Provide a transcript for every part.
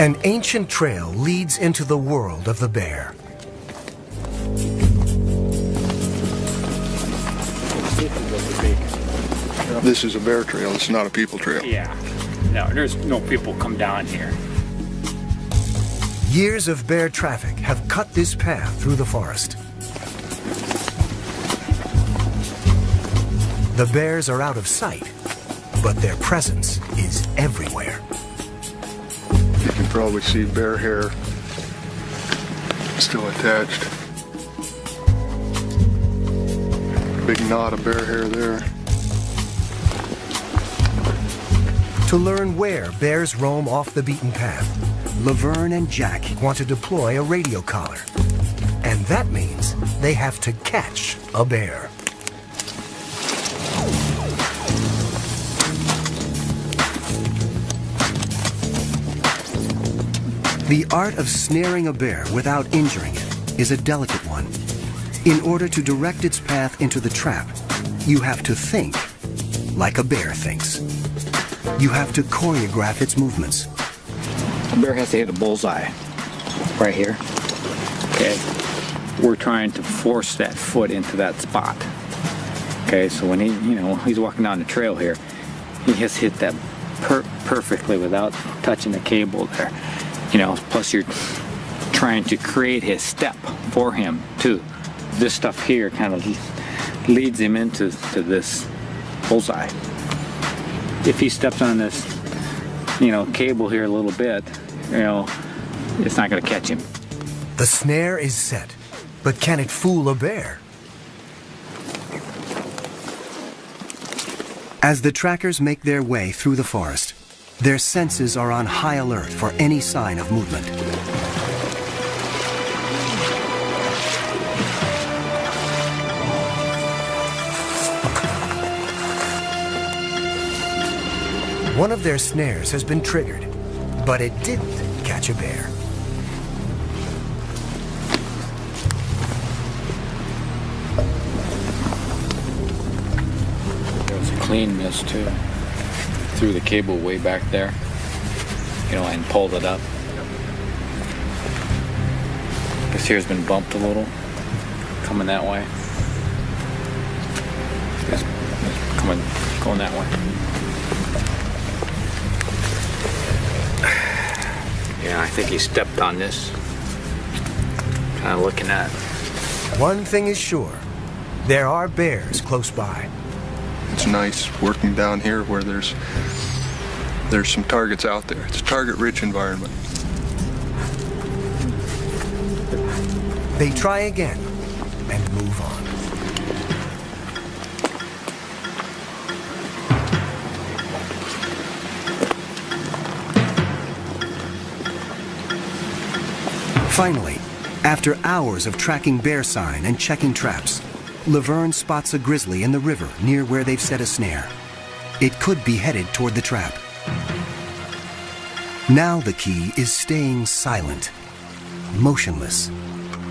An ancient trail leads into the world of the bear. This is a bear trail, it's not a people trail. Yeah, no, there's no people come down here. Years of bear traffic have cut this path through the forest. The bears are out of sight, but their presence is everywhere. You can probably see bear hair still attached. Big knot of bear hair there. To learn where bears roam off the beaten path, Laverne and Jack want to deploy a radio collar. And that means they have to catch a bear. The art of snaring a bear without injuring it is a delicate one. In order to direct its path into the trap, you have to think like a bear thinks. You have to choreograph its movements. The bear has to hit a bullseye right here. Okay, we're trying to force that foot into that spot. Okay, so when he's walking down the trail here, he has hit that perfectly without touching the cable there. Plus you're trying to create his step for him too. This stuff here kind of leads him into this bullseye. If he steps on this, cable here a little bit, it's not going to catch him. The snare is set, but can it fool a bear? As the trackers make their way through the forest, their senses are on high alert for any sign of movement. One of their snares has been triggered, but it didn't catch a bear. There was a clean miss too. Threw the cable way back there, and pulled it up. This here's been bumped a little, coming that way. It's going that way. Yeah, I think he stepped on this. Kind of looking at it. One thing is sure, there are bears close by. It's nice working down here where there's some targets out there. It's a target-rich environment. They try again and move on. Finally, after hours of tracking bear sign and checking traps, Laverne spots a grizzly in the river near where they've set a snare. It could be headed toward the trap. Now the key is staying silent, motionless,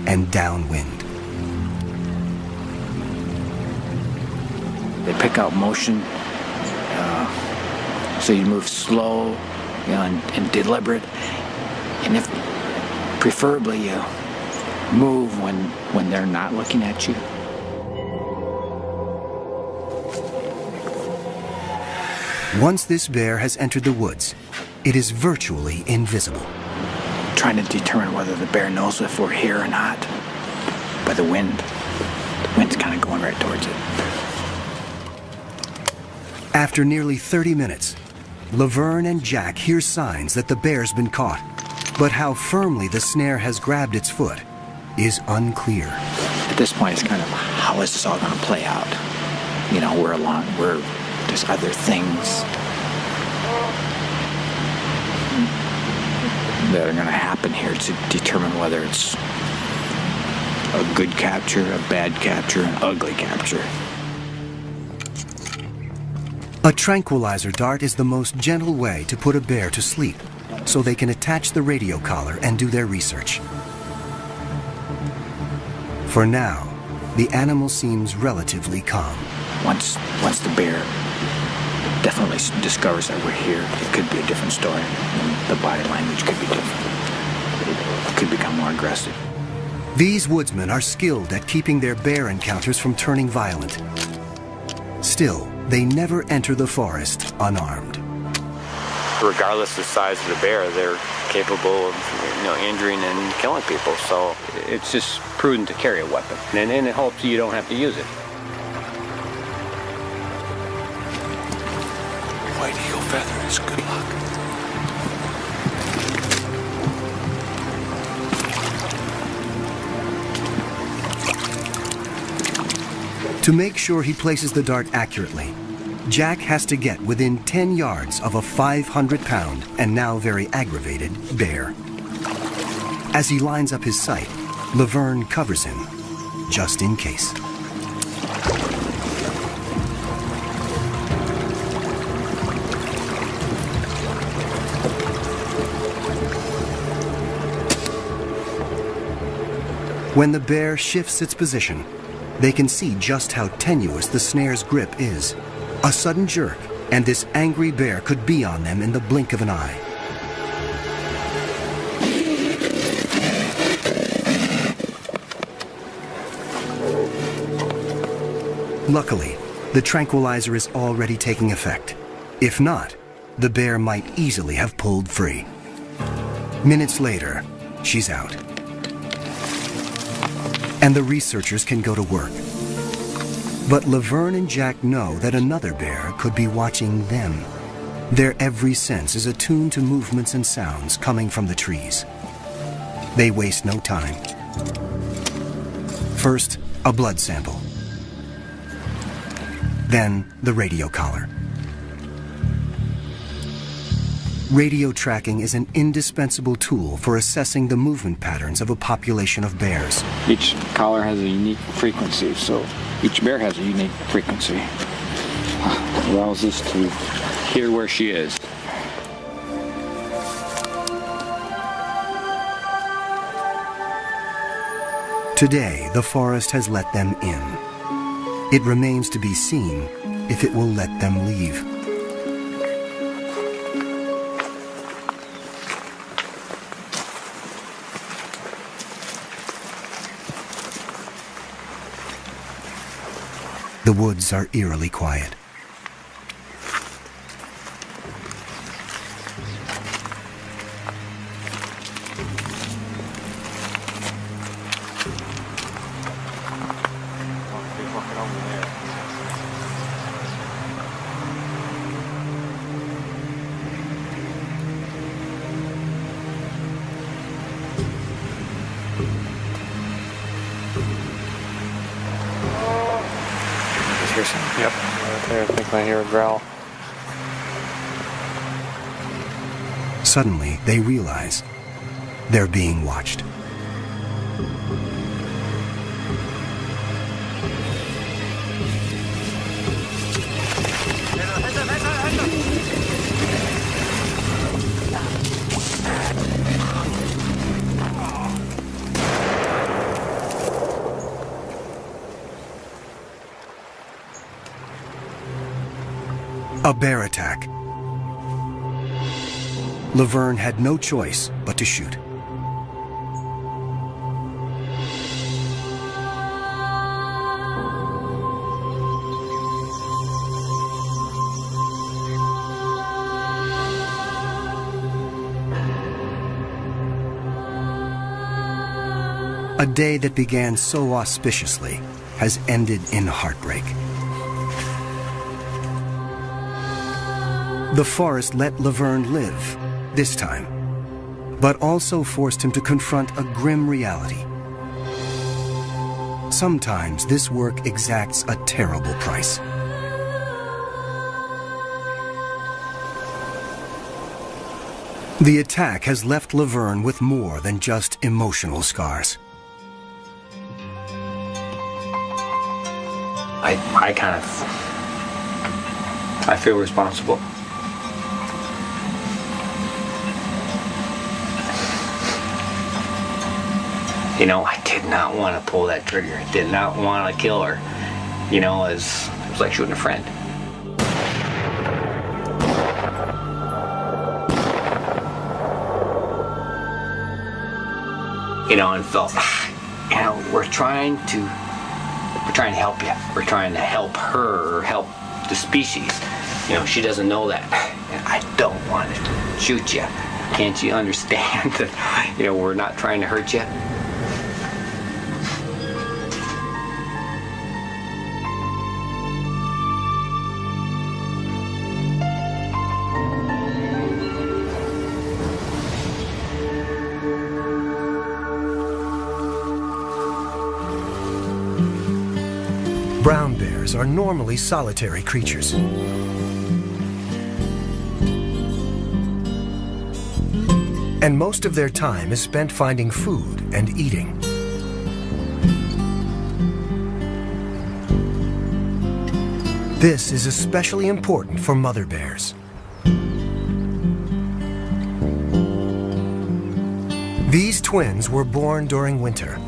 and downwind. They pick out motion, so you move slow, and deliberate. And if preferably you move when they're not looking at you. Once this bear has entered the woods, it is virtually invisible. Trying to determine whether the bear knows if we're here or not by the wind. The wind's kind of going right towards it. After nearly 30 minutes, Laverne and Jack hear signs that the bear's been caught. But how firmly the snare has grabbed its foot is unclear. At this point, it's kind of, how is this all going to play out? There's other things that are going to happen here to determine whether it's a good capture, a bad capture, an ugly capture. A tranquilizer dart is the most gentle way to put a bear to sleep, so they can attach the radio collar and do their research. For now, the animal seems relatively calm. Once the bear definitely discovers that we're here, it could be a different story. The body language could be different. It could become more aggressive. These woodsmen are skilled at keeping their bear encounters from turning violent. Still, they never enter the forest unarmed. Regardless of the size of the bear, they're capable of, injuring and killing people. So It's just prudent to carry a weapon, and in hopes you don't have to use it. White eagle feather is good luck. To make sure he places the dart accurately, Jack has to get within 10 yards of a 500-pound and now very aggravated bear. As he lines up his sight, Laverne covers him, just in case. When the bear shifts its position, they can see just how tenuous the snare's grip is. A sudden jerk, and this angry bear could be on them in the blink of an eye. Luckily, the tranquilizer is already taking effect. If not, the bear might easily have pulled free. Minutes later, she's out. And the researchers can go to work. But Laverne and Jack know that another bear could be watching them. Their every sense is attuned to movements and sounds coming from the trees. They waste no time. First, a blood sample. Then, the radio collar. Radio tracking is an indispensable tool for assessing the movement patterns of a population of bears. Each collar has a unique frequency, so each bear has a unique frequency. It allows us to hear where she is. Today, the forest has let them in. It remains to be seen if it will let them leave. The woods are eerily quiet. Yep, right there. I think I hear a growl. Suddenly, they realize they're being watched. A bear attack. Laverne had no choice but to shoot. A day that began so auspiciously has ended in heartbreak. The forest let Laverne live, this time, but also forced him to confront a grim reality. Sometimes this work exacts a terrible price. The attack has left Laverne with more than just emotional scars. I feel responsible. I did not want to pull that trigger. I did not want to kill her. It was like shooting a friend. and felt, we're trying to help you. We're trying to help her, help the species. She doesn't know that. And I don't want to shoot you. Can't you understand that, we're not trying to hurt you? Brown bears are normally solitary creatures. And most of their time is spent finding food and eating. This is especially important for mother bears. These twins were born during winter.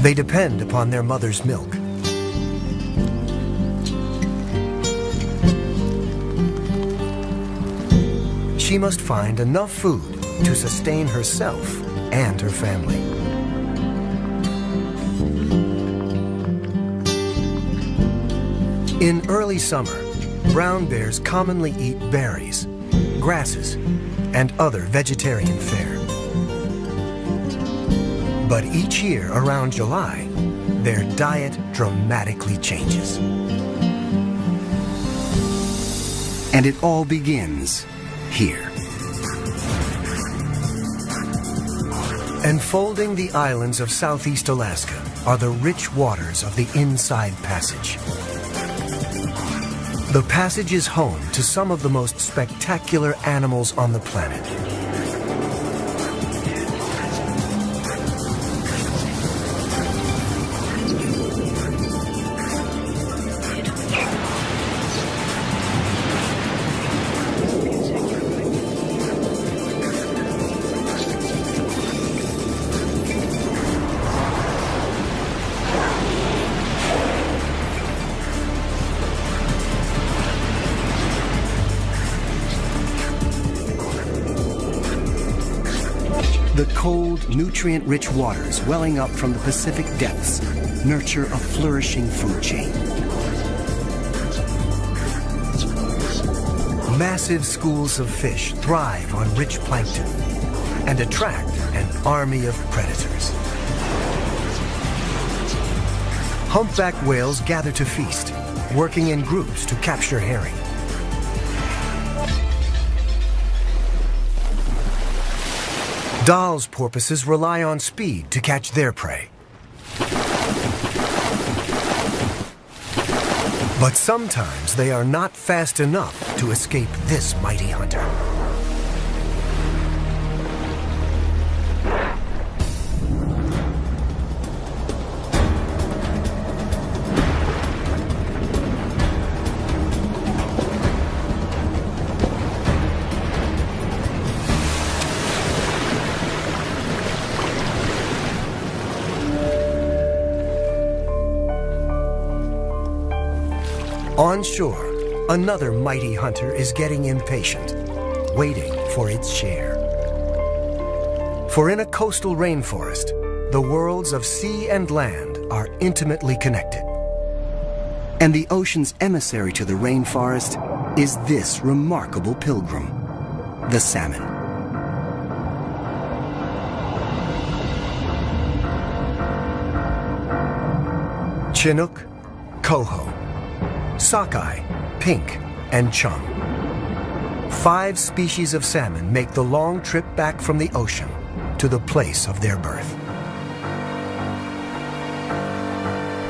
They depend upon their mother's milk. She must find enough food to sustain herself and her family. In early summer, brown bears commonly eat berries, grasses, and other vegetarian fare. But each year around July, their diet dramatically changes. And it all begins here. Enfolding the islands of Southeast Alaska are the rich waters of the Inside Passage. The passage is home to some of the most spectacular animals on the planet. The cold, nutrient-rich waters welling up from the Pacific depths nurture a flourishing food chain. Massive schools of fish thrive on rich plankton and attract an army of predators. Humpback whales gather to feast, working in groups to capture herring. Dall's porpoises rely on speed to catch their prey. But sometimes they are not fast enough to escape this mighty hunter. On shore, another mighty hunter is getting impatient, waiting for its share. For in a coastal rainforest, the worlds of sea and land are intimately connected. And the ocean's emissary to the rainforest is this remarkable pilgrim, the salmon. Chinook, coho, sockeye, pink, and chum. 5 species of salmon make the long trip back from the ocean to the place of their birth.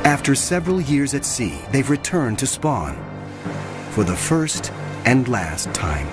After several years at sea, they've returned to spawn for the first and last time.